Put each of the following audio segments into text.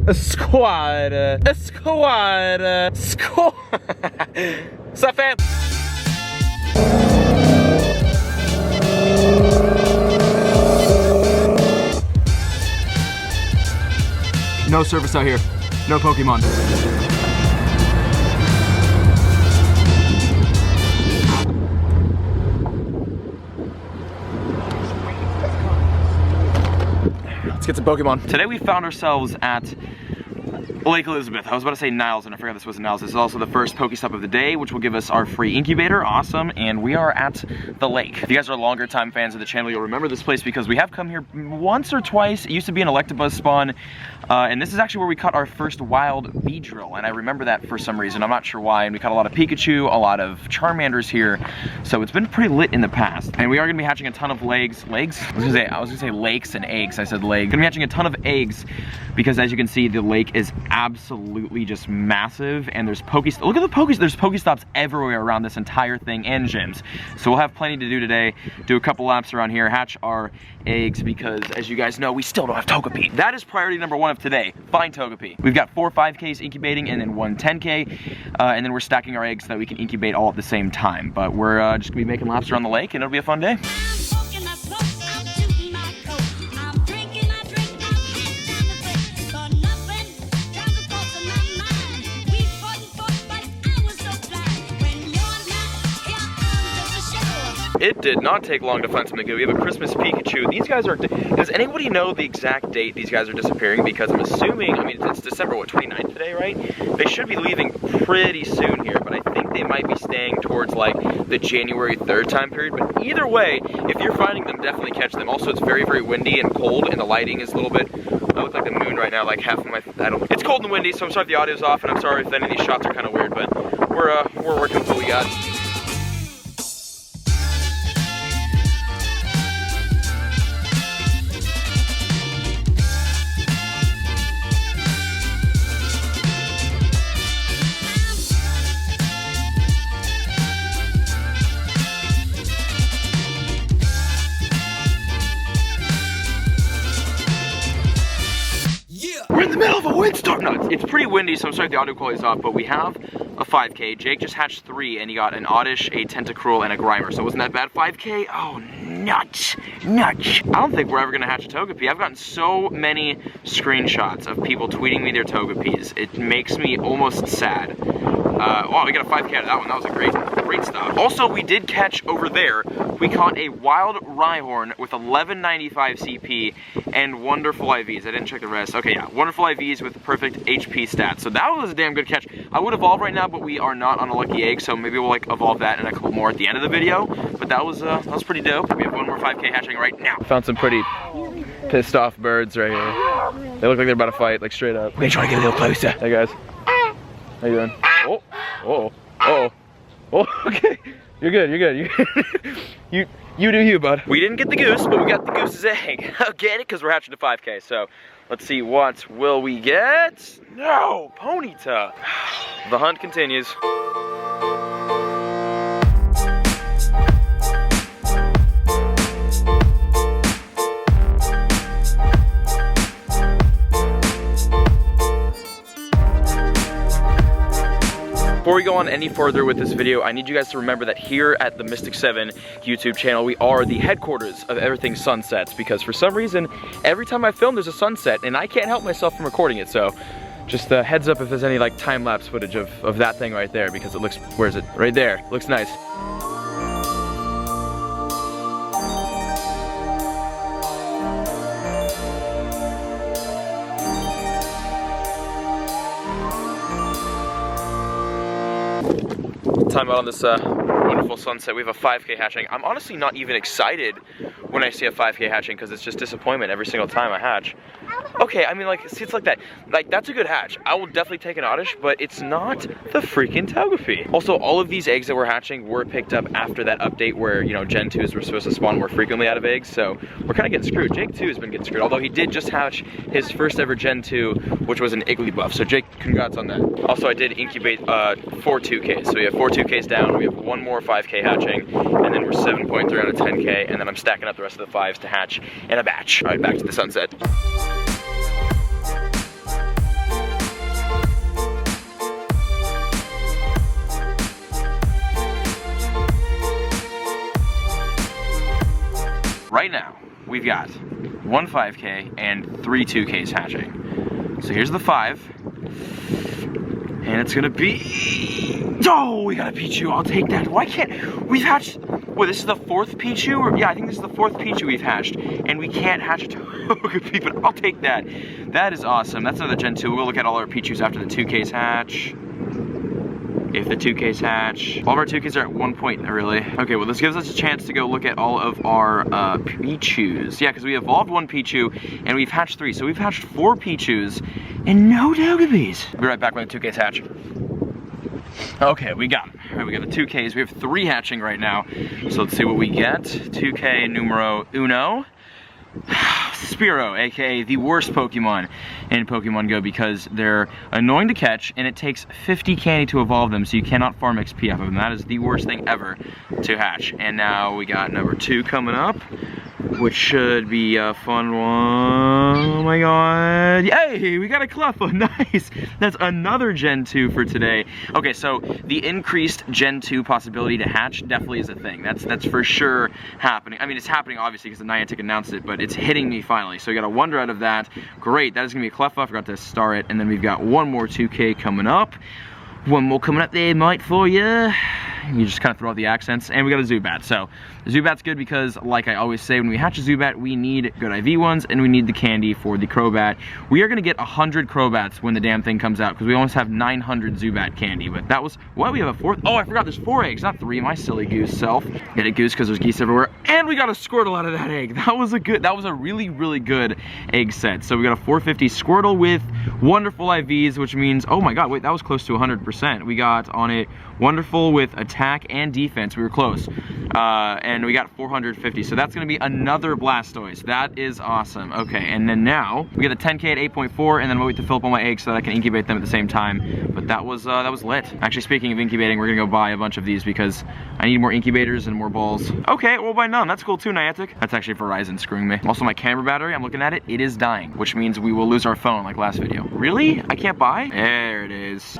A squad. A squad. Squad. What's up, fam? No service out here. No Pokemon. Let's get some Pokemon. Today we found ourselves at Lake Elizabeth. I was about to say Niles, and I forgot this was Niles. This is also the first Pokestop of the day, which will give us our free incubator. Awesome. And we are at the lake. If you guys are longer time fans of the channel, you'll remember this place because we have come here once or twice. It used to be an Electabuzz spawn, and this is actually where we caught our first wild Beedrill, and I remember that for some reason. I'm not sure why. And we caught a lot of Pikachu, a lot of Charmanders here, so it's been pretty lit in the past. And we are gonna be hatching a ton of legs. I was gonna say lakes and eggs. I said legs. Gonna be hatching a ton of eggs because, as you can see, the lake is absolutely just massive, and there's Pokestops. Look at the Pokestops. There's Pokestops everywhere around this entire thing, and gyms. So we'll have plenty to do today. Do a couple laps around here, hatch our eggs, because as you guys know, we still don't have Togepi. That is priority number one of today. Find Togepi. We've got 4 5Ks incubating and then 1 10K, and then we're stacking our eggs so that we can incubate all at the same time. But we're just gonna be making laps around the lake, and it'll be a fun day. It did not take long to find something good. We have a Christmas Pikachu. These guys are, does anybody know the exact date these guys are disappearing? Because I'm assuming, I mean, it's December, what, 29th today, right? They should be leaving pretty soon here, but I think they might be staying towards like the January 3rd time period. But either way, if you're finding them, definitely catch them. Also, it's very, very windy and cold, and the lighting is a little bit, I look like the moon right now, like half of my, I don't know. It's cold and windy, so I'm sorry if the audio's off, and I'm sorry if any of these shots are kind of weird, but we're working with what we got. We're in the middle of a windstorm. No, it's pretty windy, so I'm sorry if the audio quality is off, but we have a 5K. Jake just hatched 3, and he got an Oddish, a Tentacruel, and a Grimer, so wasn't that bad? 5K? Oh, nuts. Nuts. I don't think we're ever gonna hatch a Togepi. I've gotten so many screenshots of people tweeting me their Togepis. It makes me almost sad. Wow, we got a 5K out of that one. That was a great stop. Also, we did catch over there, we caught a wild Rhyhorn with 1195 CP and wonderful IVs. I didn't check the rest. Okay, yeah, wonderful IVs with perfect HP stats. So that was a damn good catch. I would evolve right now, but we are not on a lucky egg, so maybe we'll like evolve that and a couple more at the end of the video. But that was pretty dope. We have 1 more 5K hatching right now. Found some pretty pissed off birds right here. They look like they're about to fight, like straight up. We're gonna try to get a little closer. Hey guys. How you doing? Oh, oh, oh, oh, okay. You're good, you're good. You do you, bud. We didn't get the goose, but we got the goose's egg. I'll get it, because we're hatching to 5K, so let's see, what will we get? No, Bonita. The hunt continues. Before we go on any further with this video, I need you guys to remember that here at the Mystic 7 YouTube channel, we are the headquarters of everything sunsets, because for some reason, every time I film, there's a sunset, and I can't help myself from recording it, so just a heads up if there's any like time-lapse footage of that thing right there, because it looks, where is it? Right there, looks nice. Time out on this wonderful sunset. We have a 5K hatching. I'm honestly not even excited when I see a 5K hatching, because it's just disappointment every single time I hatch. Okay, I mean, like, see, it's like that. Like, that's a good hatch. I will definitely take an Oddish, but it's not the freaking Togepi. Also, all of these eggs that we're hatching were picked up after that update where, you know, Gen 2s were supposed to spawn more frequently out of eggs, so we're kind of getting screwed. Jake 2 has been getting screwed, although he did just hatch his first ever Gen 2, which was an Igglybuff, so Jake, congrats on that. Also, I did incubate 4 2Ks, so we have 4 2Ks down, we have 1 more 5K hatching, and then we're 7.3 out of 10K, and then I'm stacking up the rest of the 5s to hatch in a batch. All right, back to the sunset. we've got 1 5K and 3 2Ks hatching. So here's the 5. And it's gonna be... Oh, we got a Pichu. I'll take that. Why can't... We've hatched... Wait, this is the 4th Pichu? Or, yeah, I think this is the 4th Pichu we've hatched. And we can't hatch a Togepi, but I'll take that. That is awesome. That's another Gen 2. We'll look at all our Pichus after the 2Ks hatch. If the 2Ks hatch. All of our 2Ks are at 1 point, really. Okay, well, this gives us a chance to go look at all of our Pichus. Yeah, because we evolved 1 Pichu, and we've hatched 3. So we've hatched 4 Pichus, and no Togepis. We'll be right back when the 2Ks hatch. Okay, we got them. All right, we got the 2Ks. We have 3 hatching right now. So let's see what we get. 2K numero uno. Spearow, aka the worst Pokemon in Pokemon Go because they're annoying to catch and it takes 50 candy to evolve them, so you cannot farm XP off of them. That is the worst thing ever to hatch. And now we got number 2 coming up, which should be a fun one. Oh my god. Yay, we got a Cleffa, nice. That's another Gen 2 for today. Okay, so the increased Gen 2 possibility to hatch definitely is a thing. That's for sure happening. I mean, it's happening obviously because the Niantic announced it, but it's hitting me finally. So we got a Wonder out of that. Great, that is gonna be a Cleffa. I forgot to star it. And then we've got 1 more 2K coming up. 1 more coming up there, mate, for you. You just kind of throw out the accents, and we got a Zubat. So the Zubat's good because, like I always say, when we hatch a Zubat, we need good IV ones, and we need the candy for the Crobat. We are gonna get 100 Crobats when the damn thing comes out, because we almost have 900 Zubat candy. But that was, what, we have a 4th? Oh, I forgot there's 4 eggs, not 3, my silly goose self. Get a goose because there's geese everywhere, and we got a Squirtle out of that egg. That was a really, really good egg set. So we got a 450 Squirtle with wonderful IVs, which means, oh my god, wait, that was close to 100%. We got on it wonderful with attack and defense. We were close. And we got 450. So that's going to be another Blastoise. That is awesome. Okay, and then now we get a 10K at 8.4, and then we'll wait to fill up all my eggs so that I can incubate them at the same time. But that was lit. Actually, speaking of incubating, we're going to go buy a bunch of these because I need more incubators and more balls. Okay, we'll buy none. That's cool too, Niantic. That's actually Verizon screwing me. Also, my camera battery, I'm looking at it, it is dying, which means we will lose our phone like last video. Really? I can't buy? There it is.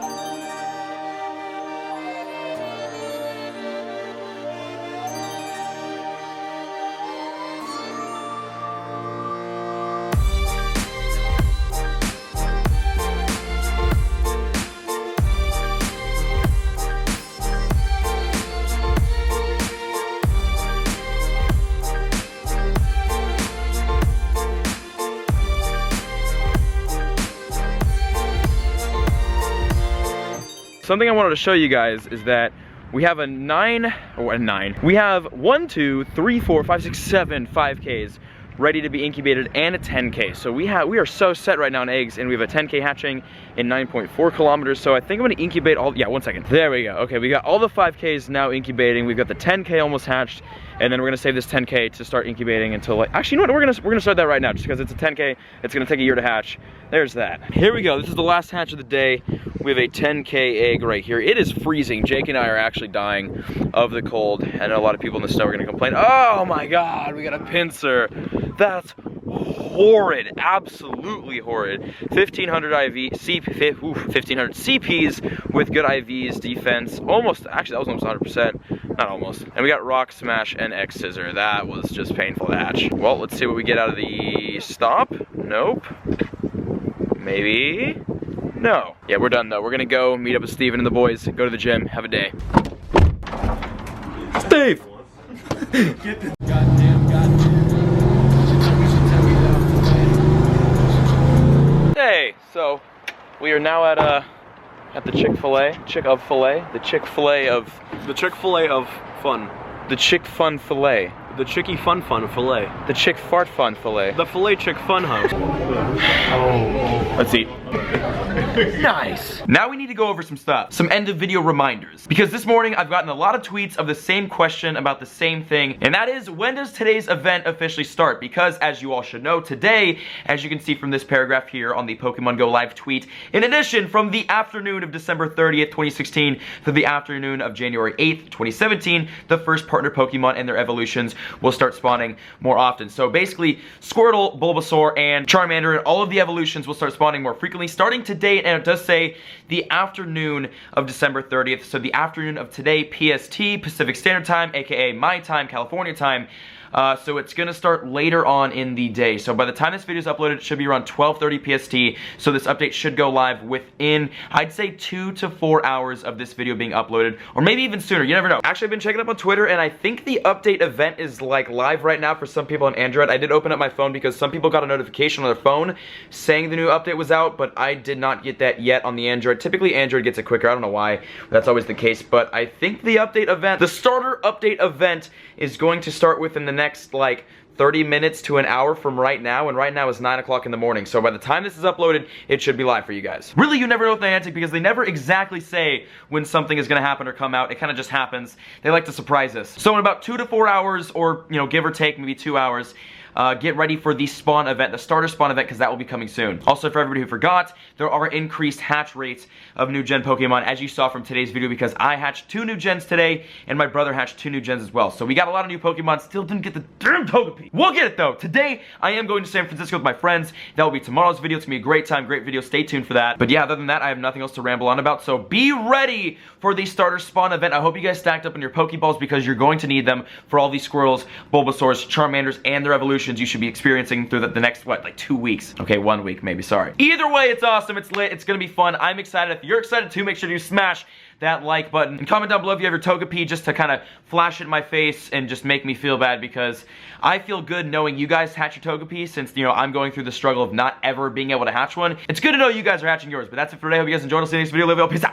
Something I wanted to show you guys is that we have a 9. We have 1, 2, 3, 4, 5, 6, 7 5Ks ready to be incubated and a 10K. So we are so set right now on eggs, and we have a 10K hatching in 9.4 kilometers. So I think I'm gonna incubate all, yeah, 1 second. There we go. Okay, we got all the 5Ks now incubating. We've got the 10K almost hatched, and then we're gonna save this 10K to start incubating until, like, actually, you know what, we're gonna start that right now, just because it's a 10K, it's gonna take a year to hatch. There's that. Here we go, this is the last hatch of the day. We have a 10K egg right here. It is freezing. Jake and I are actually dying of the cold. I know a lot of people in the snow are gonna complain. Oh my God, we got a pincer. That's horrid, absolutely horrid. 1500 IV, 1500 CPs with good IVs, defense, almost, actually that was almost 100%, not almost. And we got Rock Smash and X Scissor. That was just painful to hatch. Well, let's see what we get out of the stop. Nope. Maybe. No. Yeah, we're done though. We're gonna go meet up with Steven and the boys, go to the gym, have a day. Steve! Get the goddamn. Hey, so we are now at the Chick-fil-A, the Chick-fil-A of fun. The Chick Fun Filet. The Chicky Fun Fun Filet. The Chick Fart Fun Filet. The Filet Chick Fun House. Oh. Let's eat. Nice. Now we need to go over some stuff. Some end of video reminders. Because this morning I've gotten a lot of tweets of the same question about the same thing. And that is, when does today's event officially start? Because as you all should know, today, as you can see from this paragraph here on the Pokemon Go live tweet, in addition, from the afternoon of December 30th, 2016 to the afternoon of January 8th, 2017, the first partner Pokemon and their evolutions will start spawning more often. So basically, Squirtle, Bulbasaur, and Charmander, and all of the evolutions will start spawning more frequently starting today, and it does say the afternoon of December 30th, so the afternoon of today, PST, Pacific Standard Time, aka my time, California time, So it's gonna start later on in the day. So by the time this video is uploaded, it should be around 12:30 PST. So this update should go live within, I'd say, 2 to 4 hours of this video being uploaded, or maybe even sooner. You never know. Actually, I've been checking up on Twitter, and I think the update event is like live right now for some people on Android. I did open up my phone because some people got a notification on their phone saying the new update was out, but I did not get that yet on the Android. Typically, Android gets it quicker. I don't know why that's always the case, but I think the update event, the starter update event, is going to start within the next, like, 30 minutes to an hour from right now, and right now is 9 o'clock in the morning. So by the time this is uploaded, it should be live for you guys. Really, you never know with Niantic because they never exactly say when something is gonna happen or come out. It kind of just happens. They like to surprise us. So in about 2 to 4 hours, or, you know, give or take maybe 2 hours, get ready for the spawn event, the starter spawn event, because that will be coming soon. Also, for everybody who forgot, there are increased hatch rates of new gen Pokemon, as you saw from today's video, because I hatched 2 new gens today, and my brother hatched 2 new gens as well. So we got a lot of new Pokemon, still didn't get the damn Togepi. We'll get it though. Today, I am going to San Francisco with my friends. That will be tomorrow's video. It's gonna be a great time, great video. Stay tuned for that. But yeah, other than that, I have nothing else to ramble on about, so be ready for the starter spawn event. I hope you guys stacked up on your Pokeballs because you're going to need them for all these Squirtles, Bulbasaurs, Charmanders, and their evolutions you should be experiencing through the next, what, like 2 weeks? Okay, 1 week maybe, sorry. Either way, it's awesome, it's lit, it's gonna be fun. I'm excited. If you're excited too, make sure you smash that like button. And comment down below if you have your Togepi, just to kind of flash it in my face and just make me feel bad, because I feel good knowing you guys hatch your Togepi, since, you know, I'm going through the struggle of not ever being able to hatch one. It's good to know you guys are hatching yours, but that's it for today. Hope you guys enjoyed. I'll see you next video. Live well. Peace out.